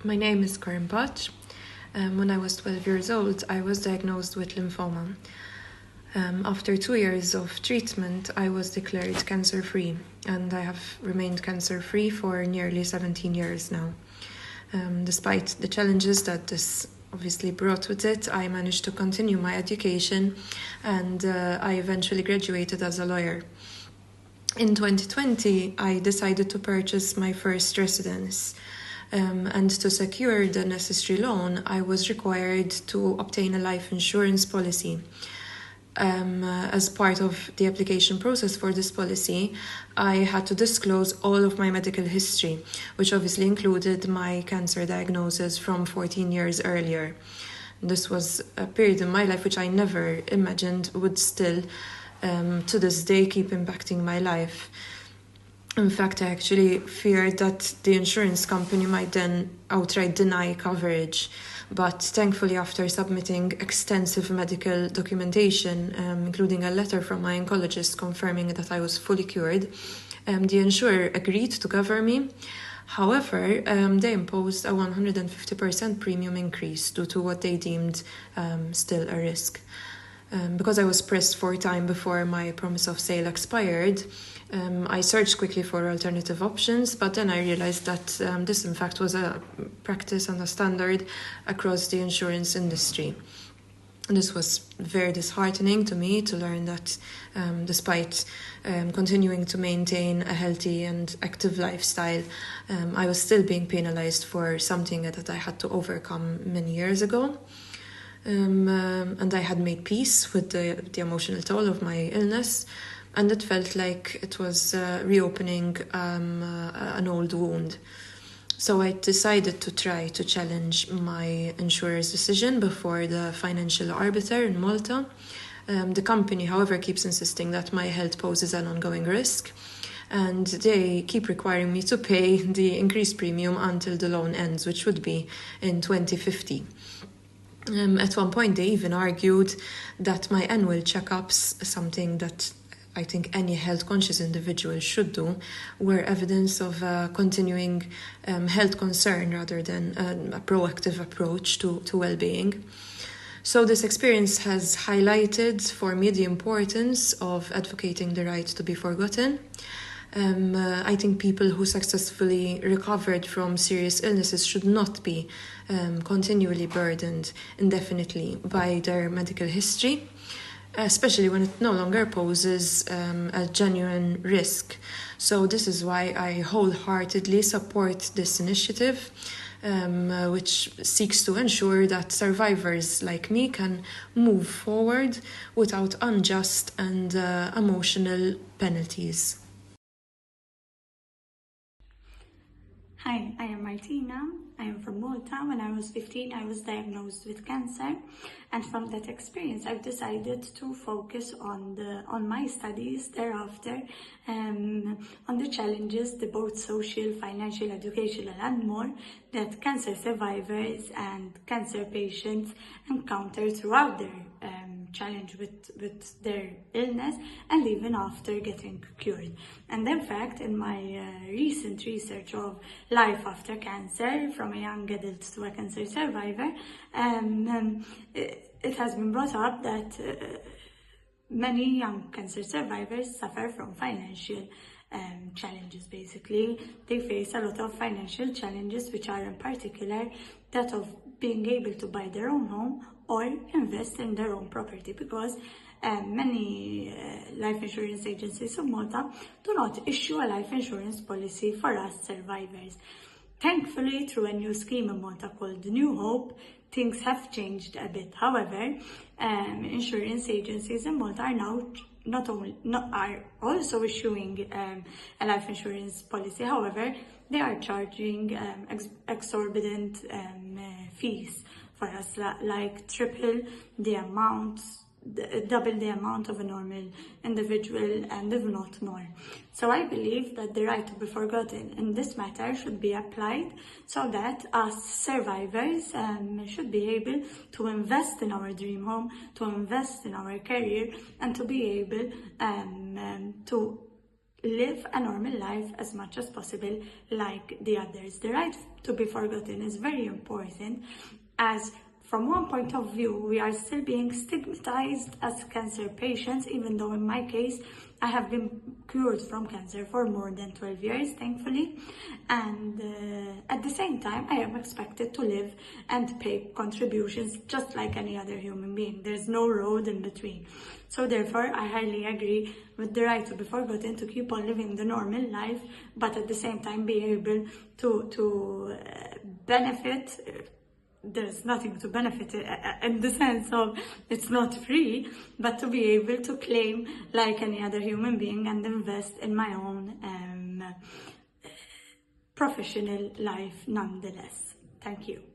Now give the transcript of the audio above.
My name is Corinne. When I was 12 years old, I was diagnosed with lymphoma. After 2 years of treatment, I was declared cancer-free, and I have remained cancer-free for nearly 17 years now. Despite the challenges that this obviously brought with it, I managed to continue my education, and I eventually graduated as a lawyer. In 2020, I decided to purchase my first residence. And to secure the necessary loan, I was required to obtain a life insurance policy. As part of the application process for this policy, I had to disclose all of my medical history, which obviously included my cancer diagnosis from 14 years earlier. This was a period in my life which I never imagined would still, to this day, keep impacting my life. In fact, I actually feared that the insurance company might then outright deny coverage. But thankfully, after submitting extensive medical documentation, including a letter from my oncologist confirming that I was fully cured, the insurer agreed to cover me. However, they imposed a 150% premium increase due to what they deemed still a risk. Because I was pressed for time before my promise of sale expired, I searched quickly for alternative options, but then I realized that this in fact was a practice and a standard across the insurance industry. This was very disheartening to me to learn that despite continuing to maintain a healthy and active lifestyle, I was still being penalized for something that I had to overcome many years ago. And I had made peace with the emotional toll of my illness, and it felt like it was reopening an old wound. So I decided to try to challenge my insurer's decision before the financial arbiter in Malta. The company, however, keeps insisting that my health poses an ongoing risk, and they keep requiring me to pay the increased premium until the loan ends, which would be in 2050. At one point, they even argued that my annual checkups, something that I think any health-conscious individual should do, were evidence of a continuing health concern rather than a proactive approach to well-being. So this experience has highlighted for me the importance of advocating the right to be forgotten. I think people who successfully recovered from serious illnesses should not be continually burdened indefinitely by their medical history, especially when it no longer poses a genuine risk. So this is why I wholeheartedly support this initiative, which seeks to ensure that survivors like me can move forward without unjust and emotional penalties. Hi, I am Martina. I am from Malta. When I was 15, I was diagnosed with cancer, and from that experience, I've decided to focus on my studies thereafter, on the challenges, the both social, financial, educational, and more that cancer survivors and cancer patients encounter throughout their challenge with their illness and even after getting cured. And in fact, in my recent research of life after cancer, from a young adult to a cancer survivor, it has been brought up that many young cancer survivors suffer from financial challenges. Basically, they face a lot of financial challenges, which are in particular that of being able to buy their own home or invest in their own property, because many life insurance agencies in Malta do not issue a life insurance policy for us survivors. Thankfully, through a new scheme in Malta called New Hope, things have changed a bit. However, insurance agencies in Malta are now are also issuing a life insurance policy. However, they are charging exorbitant fees for us, like triple the amount, double the amount of a normal individual, and if not more. So I believe that the right to be forgotten in this matter should be applied, so that us survivors should be able to invest in our dream home, to invest in our career, and to be able to live a normal life as much as possible like the others. The right to be forgotten is very important, as from one point of view, we are still being stigmatized as cancer patients, even though in my case, I have been cured from cancer for more than 12 years, thankfully. And at the same time, I am expected to live and pay contributions just like any other human being. There's no road in between. So therefore, I highly agree with the right to be forgotten, to keep on living the normal life, but at the same time be able to benefit. There's nothing to benefit in the sense of it's not free, but to be able to claim like any other human being and invest in my own professional life nonetheless. Thank you.